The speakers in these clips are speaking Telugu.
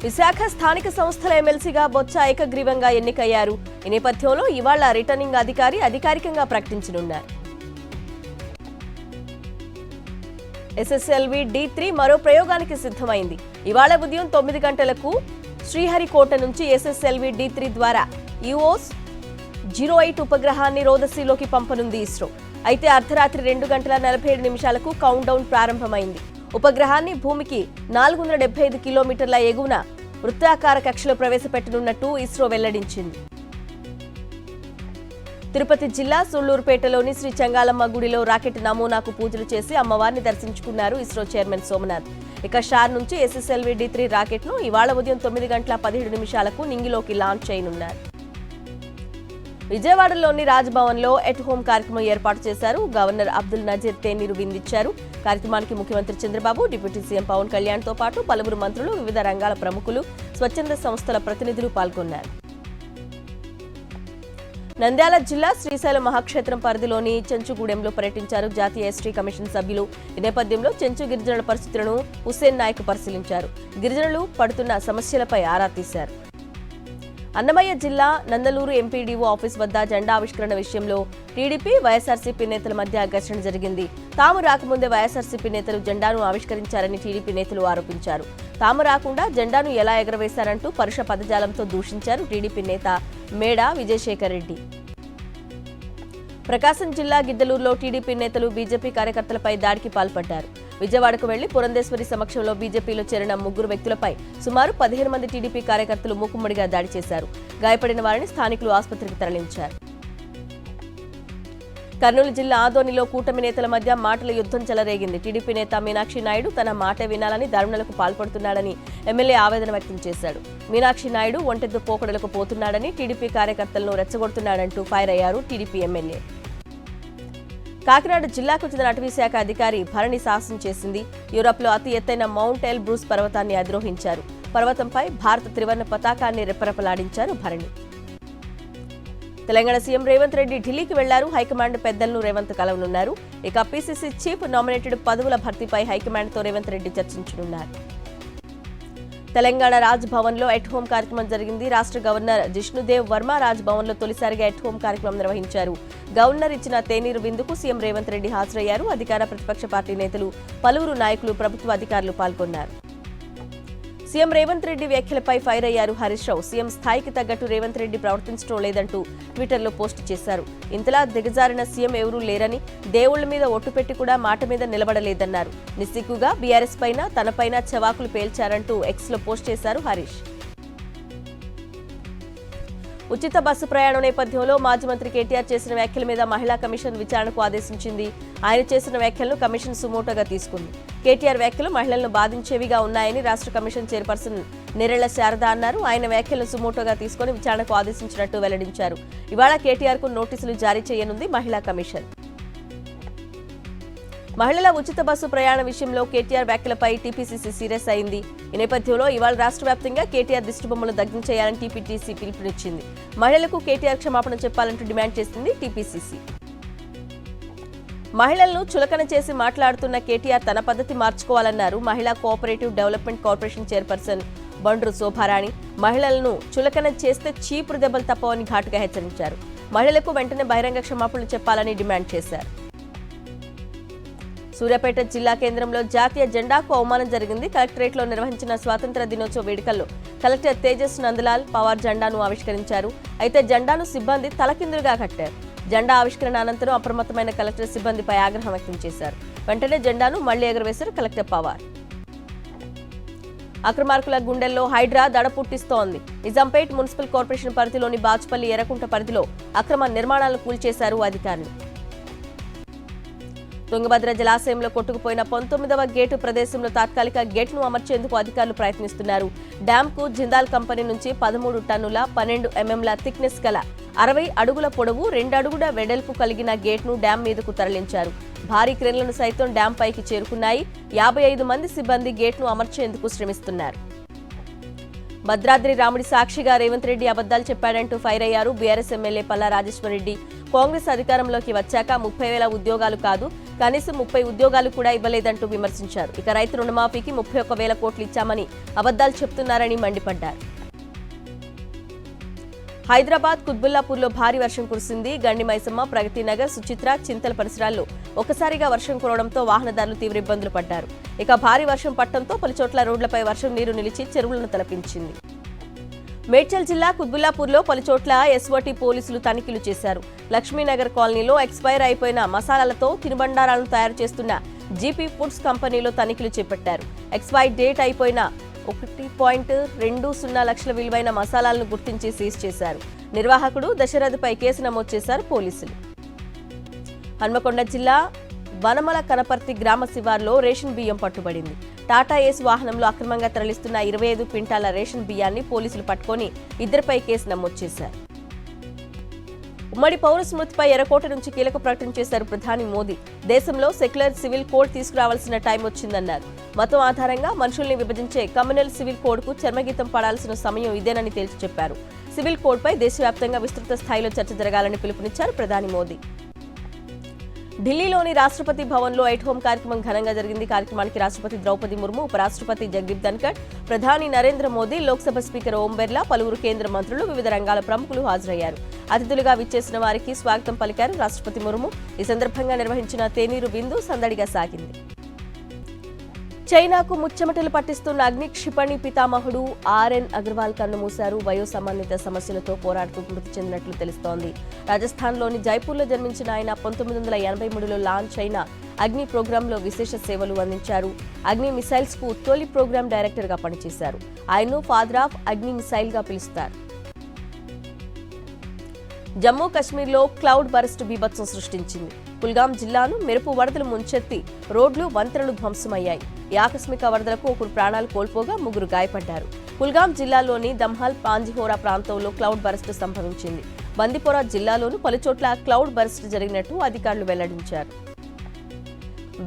విశాఖ స్థానిక సంస్థల ఎమ్మెల్సీగా బొత్స ఏకగ్రీవంగా ఎన్నికయ్యారు. ఈ నేపథ్యంలో ఇవాళ రిటర్నింగ్ అధికారి అధికారికంగా ప్రకటించనున్నారు. SSLV D3 మరో ప్రయోగానికి సిద్ధమైంది. ఇవాళ ఉదయం 9 గంటలకు శ్రీహరికోట నుంచి SSLV D3 ద్వారా EOS-08 ఉపగ్రహాన్ని రోదసీలోకి పంపనుంది ఇస్రో. అయితే అర్ధరాత్రి 2 గంటల 47 నిమిషాలకు కౌంట్ డౌన్ ప్రారంభమైంది. ఉపగ్రహాన్ని భూమికి 475 కిలోమీటర్ల ఎగువన వృత్తాకార కక్షలో ప్రవేశపెట్టనున్నట్టు ఇస్రో వెల్లడించింది. తిరుపతి జిల్లా సుళ్లూరుపేటలోని శ్రీ చెంగాలమ్మ గుడిలో రాకెట్ నమూనాకు పూజలు చేసి అమ్మవారిని దర్శించుకున్నారు ఇస్రో చైర్మన్ సోమనాథ్. ఇక షార్ నుంచి SSLV D3 రాకెట్ను ఇవాళ ఉదయం 9 గంటల 17 నిమిషాలకు నింగిలోకి లాంచ్ చేయనున్నారు. విజయవాడలోని రాజ్భవన్లో ఎట్ హోమ్ కార్యక్రమం ఏర్పాటు చేశారు. గవర్నర్ అబ్దుల్ నజీర్ తేనీరు విందిచ్చారు. కార్యక్రమానికి ముఖ్యమంత్రి చంద్రబాబు, డిప్యూటీ సీఎం పవన్ కళ్యాణ్ తో పాటు పలువురు మంత్రులు, వివిధ రంగాల ప్రముఖులు, స్వచ్ఛంద సంస్థల ప్రతినిధులు పాల్గొన్నారు. నంద్యాల జిల్లా శ్రీశైలం మహాక్షేత్రం పరిధిలోని చెంచుగూడెంలో పర్యటించారు జాతీయ ఎస్టీ కమిషన్ సభ్యులు. ఈ నేపథ్యంలో చెంచు గిరిజనుల పరిస్థితులను హుస్సేన్ నాయక్ పరిశీలించారు. గిరిజనులు పడుతున్న సమస్యలపై ఆరా తీశారు. అన్నమయ్య జిల్లా నందలూరు ఎంపీడీఓ ఆఫీస్ వద్ద జెండా ఆవిష్కరణ విషయంలో టీడీపీ, వైఎస్ఆర్సీపీ నేతల మధ్య ఘర్షణ జరిగింది. తాము రాకముందే వైఎస్ఆర్సీపీ నేతలు జెండాను ఆవిష్కరించారని టీడీపీ నేతలు ఆరోపించారు. తాము రాకుండా జెండాను ఎలా ఎగరవేశారంటూ పరుష పదజాలంతో దూషించారు టీడీపీ నేత మేడా విజయశేఖర్ రెడ్డి. ప్రకాశం జిల్లా గిద్దలూరులో టీడీపీ నేతలు బీజేపీ కార్యకర్తలపై దాడికి పాల్పడ్డారు. విజయవాడకు వెళ్లి పురంధేశ్వరి సమక్షంలో బీజేపీలో చేరిన 3 వ్యక్తులపై సుమారు 15 మంది టీడీపీ కార్యకర్తలు మూకుమ్మడిగా దాడి చేశారు. గాయపడిన వారిని స్థానికులు ఆసుపత్రికి తరలించారు. కర్నూలు జిల్లా ఆదోనిలో కూటమి నేతల మధ్య మాటల యుద్ధం చెలరేగింది. టీడీపీ నేత మీనాక్షి నాయుడు తన మాటే వినాలని దారుణాలకు పాల్పడుతున్నాడని ఎమ్మెల్యే ఆవేదన వ్యక్తం చేశాడు. మీనాక్షి నాయుడు ఒంటెద్దు పోకడలకు పోతున్నాడని, టీడీపీ కార్యకర్తలను రెచ్చగొడుతున్నాడంటూ ఫైర్ అయ్యారు టీడీపీ ఎమ్మెల్యే. కాకినాడ జిల్లాకు చెందిన అటవీశాఖ అధికారి భరణి సాహసం చేసింది. యూరప్లో అతి ఎత్తైన మౌంట్ ఎల్బ్రూస్ పర్వతాన్ని అధిరోహించారు. పర్వతంపై భారత త్రివర్ణ పతాకాన్ని రెప్పరెపలాడించారు భరణి. తెలంగాణ సీఎం రేవంత్ రెడ్డి ఢిల్లీకి వెళ్లారు. హైకమాండ్ పెద్దలను రేవంత్ కలవనున్నారు. ఇక PCC చీఫ్ నామినేటెడ్ పదవుల భర్తీపై హైకమాండ్తో రేవంత్ రెడ్డి చర్చించనున్నారు. తెలంగాణ రాజ్ భవన్లో ఎట్ హోమ్ కార్యక్రమం జరిగింది. రాష్ట్ర గవర్నర్ జిష్ణుదేవ్ వర్మ రాజ్ భవన్లో తొలిసారిగా ఎట్ హోమ్ కార్యక్రమం నిర్వహించారు. గవర్నర్ ఇచ్చిన తేనీరు విందుకు సీఎం రేవంత్ రెడ్డి హాజరయ్యారు. అధికార ప్రతిపక్ష పార్టీ నేతలు, పలువురు నాయకులు, ప్రభుత్వ అధికారులు పాల్గొన్నారు. సీఎం రేవంత్ రెడ్డి వ్యాఖ్యలపై ఫైర్ అయ్యారు హరీష్ రావు. సీఎం స్థాయికి తగ్గట్టు రేవంత్ రెడ్డి ప్రవర్తించడం లేదంటూ ట్విట్టర్లో పోస్టు చేశారు. ఇంతలా దిగజారిన సీఎం ఎవరూ లేరని, దేవుళ్ల మీద ఒట్టు పెట్టి కూడా మాట మీద నిలబడలేదన్నారు. నిస్సిగ్గుగా బీఆర్ఎస్ పైన, తనపైన చవాకులు పేల్చారంటూ ఎక్స్లో పోస్ట్ చేశారు హరీష్. ఉచిత బస్సు ప్రయాణం నేపథ్యంలో మాజీ మంత్రి కేటీఆర్ చేసిన వ్యాఖ్యల మీద మహిళా కమిషన్ విచారణకు ఆదేశించింది. ఆయన చేసిన వ్యాఖ్యలను కమిషన్ సుమోటోగా తీసుకుంది. కేటీఆర్ వ్యాఖ్యలు మహిళలను బాధించేవిగా ఉన్నాయని రాష్ట్ర కమిషన్ చైర్పర్సన్ నెరెళ్ల శారద అన్నారు. ఆయన వ్యాఖ్యలను సుమోటోగా తీసుకుని విచారణకు ఆదేశించినట్టు వెల్లడించారు. ఇవాళ కేటీఆర్కు నోటీసులు జారీ చేయనుంది మహిళా కమిషన్. మహిళల ఉచిత బస్సు ప్రయాణ విషయంలో కేటీఆర్ వ్యాఖ్యలపై టీపీసీసీ సీరియస్ అయింది. ఈ నేపథ్యంలో ఇవాళ రాష్ట్ర వ్యాప్తంగా కేటీఆర్ దిష్టిబొమ్మలు దగ్ధం చేయాలని టీపీటీసీ పిలుపునిచ్చింది. మహిళలకు కేటీఆర్ క్షమాపణ చెప్పాలంటూ డిమాండ్ చేసింది టీపీసీసీ. మహిళలను చులకన చేసి మాట్లాడుతున్న కేటీఆర్ తన పద్ధతి మార్చుకోవాలన్నారు మహిళా cooperative development corporation chairperson Bandru Shobharani. మహిళలను చులకన చేస్తే చీపురు దెబ్బలు తప్పవని ఘాటుగా హెచ్చరించారు. మహిళలకు వెంటనే బహిరంగ క్షమాపణలు చెప్పాలని డిమాండ్ చేశారు. సూర్యాపేట జిల్లా కేంద్రంలో జాతీయ జెండాకు అవమానం జరిగింది. కలెక్టరేట్లో నిర్వహించిన స్వాతంత్ర దినోత్సవ వేడుకల్లో కలెక్టర్ తేజస్ నందలాల్ పవార్ జెండాను ఆవిష్కరించారు. అయితే జెండాను సిబ్బంది తలకిందులుగా కట్టారు. జెండా ఆవిష్కరణ అనంతరం అప్రమత్తమైన కలెక్టర్ సిబ్బందిపై ఆగ్రహం వ్యక్తం చేశారు. వెంటనే జెండాను మళ్లీ ఎగరవేశారు కలెక్టర్ పవార్. అక్రమార్కుల గుండెల్లో హైడ్రా దడ పుట్టిస్తోంది. నిజాంపేట్ మున్సిపల్ కార్పొరేషన్ పరిధిలోని బాచుపల్లి, ఎర్రకుంట పరిధిలో అక్రమ నిర్మాణాలను కూల్చేశారు అధికారులు. తుంగభద్ర జలాశయంలో కొట్టుకుపోయిన 19వ గేటు ప్రదేశంలో తాత్కాలిక గేట్ను అమర్చేందుకు అధికారులు ప్రయత్నిస్తున్నారు. డ్యాంకు జిందాల్ కంపెనీ నుంచి 13 టన్నుల 12 ఎంఎంల థిక్నెస్ గల 60 అడుగుల పొడవు, 2 అడుగుల వెడల్పు కలిగిన గేట్ను డ్యాం మీదకు తరలించారు. భారీ క్రేన్లను సైతం డ్యాం పైకి చేరుకున్నాయి. 55 మంది సిబ్బంది గేట్ను అమర్చేందుకు శ్రమిస్తున్నారు. భద్రాద్రి రాముడి సాక్షిగా రేవంత్ రెడ్డి అబద్దాలు చెప్పాడంటూ ఫైర్ అయ్యారు బీఆర్ఎస్ ఎమ్మెల్యే పల్లా రాజేశ్వర్ రెడ్డి. కాంగ్రెస్ అధికారంలోకి వచ్చాక 30,000 ఉద్యోగాలు కాదు, కనీసం 30 ఉద్యోగాలు కూడా ఇవ్వలేదంటూ విమర్శించారు. ఇక రైతు రుణమాఫీకి 31,000 కోట్లు ఇచ్చామని అబద్దాలు చెప్తున్నారని మండిపడ్డారు. హైదరాబాద్ కుత్బుల్లాపూర్లో భారీ వర్షం కురిసింది. గండి మైసమ్మ, ప్రగతి నగర్, సుచిత్ర, చింతల పరిసరాల్లో ఒకసారిగా వర్షం కురవడంతో వాహనదారులు తీవ్ర ఇబ్బందులు పడ్డారు. ఇక భారీ వర్షం పట్టడంతో పలుచోట్ల రోడ్లపై వర్షం నీరు నిలిచి చెరువులను తలపించింది. మేడ్చల్ జిల్లా కుత్బుల్లాపూర్లో పలుచోట్ల ఎస్ఓటీ పోలీసులు తనిఖీలు చేశారు. లక్ష్మీనగర్ కాలనీలో ఎక్స్పైర్ అయిపోయిన మసాలాలతో తినుబండారాలను తయారు చేస్తున్న జీపీ ఫుడ్స్ కంపెనీలో తనిఖీలు చేపట్టారు. ఎక్స్పైర్ డేట్ అయిపోయిన 1.20 లక్షల విలువైన మసాలాలను గుర్తించి సీజ్ చేశారు. నిర్వాహకుడు దశరథపై కేసు నమోదు చేశారు పోలీసులు. హన్మకొండ జిల్లా వనమల కనపర్తి గ్రామ శివార్లో రేషన్ బియ్యం పట్టుబడింది. టాటా ఏస్ వాహనంలో అక్రమంగా తరలిస్తున్న 25 క్వింటాల రేషన్ బియ్యాన్ని పోలీసులు పట్టుకొని ఇద్దరిపై కేసు నమోదు చేశారు. ఉమ్మడి పౌర స్మృతిపై ఎర్రకోట నుంచి కీలక ప్రకటన చేశారు ప్రధాని మోదీ. దేశంలో సెక్యులర్ సివిల్ కోడ్ తీసుకురావాల్సిన టైం వచ్చిందన్నారు. మతం ఆధారంగా మనుషుల్ని విభజించే కమ్యూనల్ సివిల్ కోడ్కు చర్మగీతం పడాల్సిన సమయం ఇదేనని తేల్చి చెప్పారు. సివిల్ కోడ్పై దేశవ్యాప్తంగా విస్తృత స్థాయిలో చర్చ జరగాలని పిలుపునిచ్చారు ప్రధాని మోదీ. ఢిల్లీలోని రాష్ట్రపతి భవన్లో ఎట్ హోమ్ కార్యక్రమం ఘనంగా జరిగింది. కార్యక్రమానికి రాష్ట్రపతి ద్రౌపది ముర్ము, ఉపరాష్ట్రపతి జగదీప్ ధన్కర్, ప్రధాని నరేంద్ర మోదీ, లోక్సభ స్పీకర్ ఓం బిర్లా, పలువురు కేంద్ర మంత్రులు, వివిధ రంగాల ప్రముఖులు హాజరయ్యారు. అతిథులుగా విచ్చేసిన వారికి స్వాగతం పలికారు రాష్ట్రపతి ముర్ము. ఈ సందర్భంగా నిర్వహించిన తేనీరు విందు సందడిగా సాగింది. చైనాకు ముచ్చెమటలు పట్టిస్తున్న అగ్ని క్షిపణి పితామహుడు ఆర్ఎన్ అగర్వాల్ కన్నుమూశారు. వయో సంబంధిత సమస్యలతో పోరాడుతూ మృతి చెందినట్లు తెలుస్తోంది. రాజస్థాన్లోని జైపూర్లో జన్మించిన ఆయన 1983లో లాంచ్ అయిన అగ్ని ప్రోగ్రాంలో విశేష సేవలు అందించారు. అగ్ని మిసైల్స్ కు తొలి ప్రోగ్రాం డైరెక్టర్ గా పనిచేశారు. ఆయన్ను ఫాదర్ ఆఫ్ అగ్ని మిసైల్ గా పిలుస్తారు. జమ్మూ కశ్మీర్లో క్లౌడ్ బరస్ట్ బీభత్సం సృష్టించింది. కుల్గాం జిల్లాను మెరుపు వరదలు ముంచెత్తి రోడ్లు, వంతెనలు ధ్వంసమయ్యాయి. ఈ ఆకస్మిక వరదలకు 1 ప్రాణాలు కోల్పోగా 3 గాయపడ్డారు. కుల్గాం జిల్లాలోని దమ్హాల్, పాంజిహోరా ప్రాంతంలో క్లౌడ్ బరస్ట్ సంభవించింది. బందిపోరా జిల్లాలోనూ పలుచోట్ల క్లౌడ్ బరస్ట్ జరిగినట్టు అధికారులు వెల్లడించారు.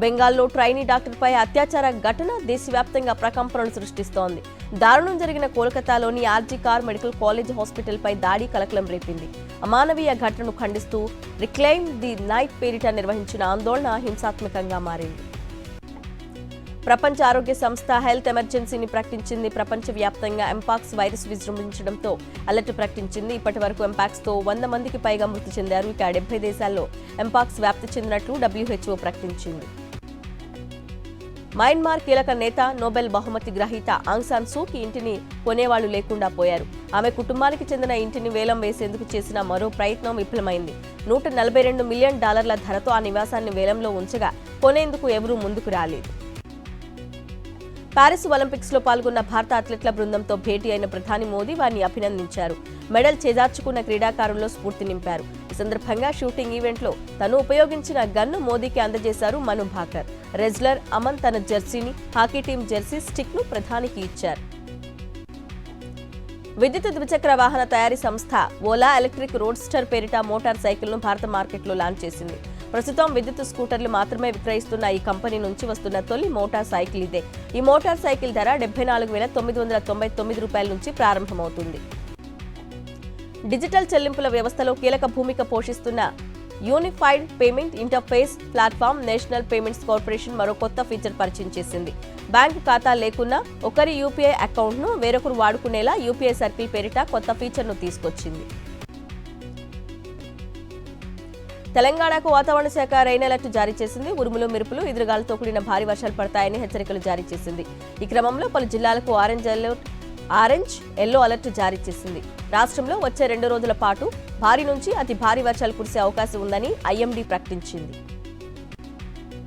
బెంగాల్లో ట్రైనీ డాక్టర్పై అత్యాచార ఘటన దేశవ్యాప్తంగా ప్రకంపనలు సృష్టిస్తోంది. దారుణం జరిగిన కోల్కతాలోని ఆర్జీ కార్ మెడికల్ కాలేజ్ హాస్పిటల్పై దాడి కలకలం రేపింది. అమానవీయ ఘటనను ఖండిస్తూ రిక్లైమ్ ది నైట్ పేరిట నిర్వహించిన ఆందోళన హింసాత్మకంగా మారింది. ప్రపంచ ఆరోగ్య సంస్థ హెల్త్ ఎమర్జెన్సీని ప్రకటించింది. ప్రపంచవ్యాప్తంగా ఎంపాక్స్ వైరస్ విజృంభించడంతో అలర్ట్ ప్రకటించింది. ఇప్పటి వరకు ఎంపాక్స్తో 100 మందికి పైగా మృతి చెందారు. ఇక 70 దేశాల్లో ఎంపాక్స్ వ్యాప్తి చెందినట్లు WHO ప్రకటించింది. మయన్మార్ కీలక నేత, నోబెల్ బహుమతి గ్రహీత ఆంగ్ సాన్ సూకీ ఇంటిని కొనేవాళ్లు లేకుండా పోయారు. ఆమె కుటుంబానికి చెందిన ఇంటిని వేలం వేసేందుకు చేసిన మరో ప్రయత్నం విఫలమైంది. $142 మిలియన్ ధరతో ఆ నివాసాన్ని వేలంలో ఉంచగా కొనేందుకు ఎవరూ ముందుకు రాలేదు. పారిస్ ఒలింపిక్స్ లో పాల్గొన్న భారత అథ్లెట్ల బృందంతో భేటీ అయిన ప్రధాని మోదీ వారిని అభినందించారు. మెడల్ చేజార్చుకున్న క్రీడాకారుల్లో స్ఫూర్తి నింపారు. ఈ సందర్భంగా షూటింగ్ ఈవెంట్లో తను ఉపయోగించిన గన్ను మోదీకి అందజేశారు మను భాకర్. రెజ్లర్ అమన్ తన జెర్సీని, హాకీ టీం జెర్సీ స్టిక్ ను ప్రధానికి ఇచ్చారు. విద్యుత్ ద్విచక్ర వాహన తయారీ సంస్థ ఓలా ఎలక్ట్రిక్ రోడ్స్టర్ పేరిట మోటార్ సైకిల్ను భారత మార్కెట్లో లాంచ్ చేసింది. ప్రస్తుతం విద్యుత్ స్కూటర్లు మాత్రమే విక్రయిస్తున్న ఈ కంపెనీ నుంచి వస్తున్న తొలి మోటార్ సైకిల్ ఇదే. ఈ మోటార్ సైకిల్ ధర $74,999 నుంచి ప్రారంభమవుతుంది. డిజిటల్ చెల్లింపుల వ్యవస్థలో కీలక భూమిక పోషిస్తున్న unified payment interface platform national payments corporation మరో కొత్త ఫీచర్ పరిచయం చేసింది. బ్యాంకు ఖాతా లేకున్నా ఒకరి యూపీఐ అకౌంట్ను వేరొకరు వాడుకునేలా యూపీఐ సర్కిల్ పేరిట కొత్త ఫీచర్ను తీసుకొచ్చింది. తెలంగాణకు వాతావరణ శాఖ రెయిన్ అలర్ట్ జారీ చేసింది. ఉరుములు, మెరుపులు, ఎదురుగాలతో కూడిన భారీ వర్షాలు పడతాయని హెచ్చరికలు జారీ చేసింది. ఈ క్రమంలో పలు జిల్లాలకు ఆరెంజ్, ఎల్లో అలర్ట్ జారీ చేసింది. రాష్ట్రంలో వచ్చే 2 రోజుల పాటు భారీ నుంచి అతి భారీ వర్షాలు కురిసే అవకాశం ఉందని ఐఎండీ ప్రకటించింది.